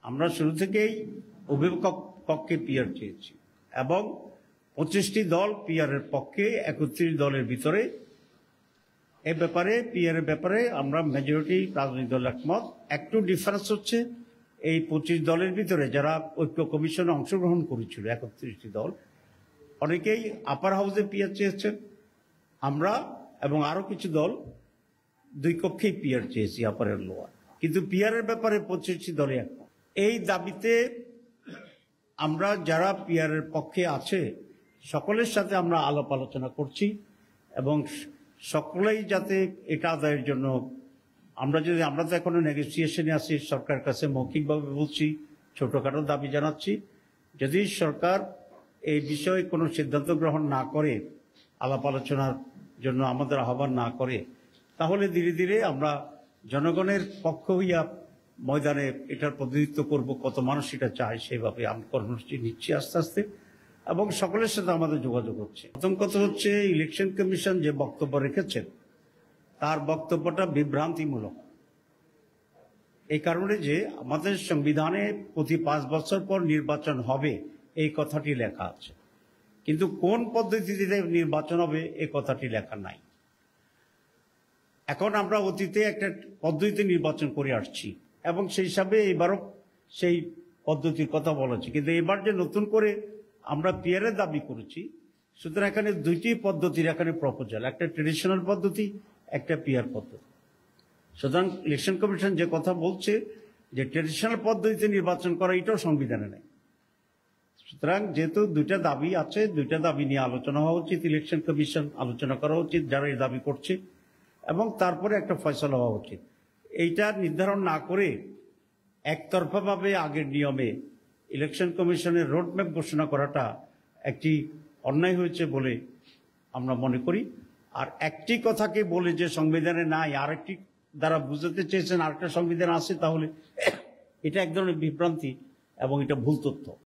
আমরা শুরু থেকেই অভিভাবক পক্ষে পিআর চেয়েছি এবং 25টি দল পিআরের পক্ষে 31 দলের ভিতরে এ ব্যাপারে পিআরের ব্যাপারে আমরা মেজরিটি রাজনৈতিক দল একমত। একটু ডিফারেন্স হচ্ছে এই 25 দলের ভিতরে যারা ঐক্য কমিশনে অংশগ্রহণ করেছিল 31টি দল, অনেকেই আপার হাউসে পিআর চেয়েছেন, আমরা এবং আরো কিছু দল দুই কক্ষেই পিআর চেয়েছি, আপার আর লোয়ার। কিন্তু পিআরের ব্যাপারে 25টি দলে একমত। এই দাবিতে আমরা যারা পিআরের পক্ষে আছে সকলের সাথে আমরা আলাপ আলোচনা করছি এবং সকলেই যাতে এটা আদায়ের জন্য আমরা তো এখনো নেগোসিয়েশনে আছি, সরকারের কাছে মৌখিকভাবে বলছি, ছোটখাটো দাবি জানাচ্ছি। যদি সরকার এই বিষয়ে কোনো সিদ্ধান্ত গ্রহণ না করে, আলাপ আলোচনার জন্য আমাদের আহ্বান না করে, তাহলে ধীরে ধীরে আমরা জনগণের পক্ষ হইয়া ময়দানে এটার প্রতিনিধিত্ব করব। কত মানুষ এটা চায় সেভাবে আমরা কর্মসূচি নিচ্ছি আস্তে আস্তে এবং সকলের সাথে আমাদের যোগাযোগ হচ্ছে। প্রথম কথা হচ্ছে ইলেকশন কমিশন যে বক্তব্য রেখেছেন তার বক্তব্যটা বিভ্রান্তিমূলক। এই কারণে যে আমাদের সংবিধানে প্রতি 5 বছর পর নির্বাচন হবে এই কথাটি লেখা আছে, কিন্তু কোন পদ্ধতিতে নির্বাচন হবে এই কথাটি লেখা নাই। এখন আমরা অতীতে একটা পদ্ধতিতে নির্বাচন করে আসছি এবং সেই হিসাবে এবারও সেই পদ্ধতির কথা বলেছি, কিন্তু এবার যে নতুন করে আমরা পিআরের দাবি করেছি, সুতরাং এখানে দুইটি পদ্ধতির এখানে প্রপোজাল, একটা ট্রেডিশনাল পদ্ধতি, একটা পিআর পদ্ধতি। সুতরাং ইলেকশন কমিশন যে কথা বলছে যে ট্রেডিশনাল পদ্ধতিতে নির্বাচন করা, এটাও সংবিধানে নেই। সুতরাং যেহেতু দুইটা দাবি আছে, দুইটা দাবি নিয়ে আলোচনা হওয়া উচিত, ইলেকশন কমিশন আলোচনা করা উচিত যারা এই দাবি করছে, এবং তারপরে একটা ফয়সালা হওয়া উচিত। এইটা নির্ধারণ না করে একতরফাভাবে আগের নিয়মে ইলেকশন কমিশনের রোডম্যাপ ঘোষণা করাটা একটি অন্যায় হয়েছে বলে আমরা মনে করি। আর একটি কথাকে বলে যে সংবিধানে নাই, আরেকটি দ্বারা বুঝাতে চেয়েছেন আরেকটা সংবিধান আছে, তাহলে এটা এক ধরনের বিভ্রান্তি এবং এটা ভুল তথ্য।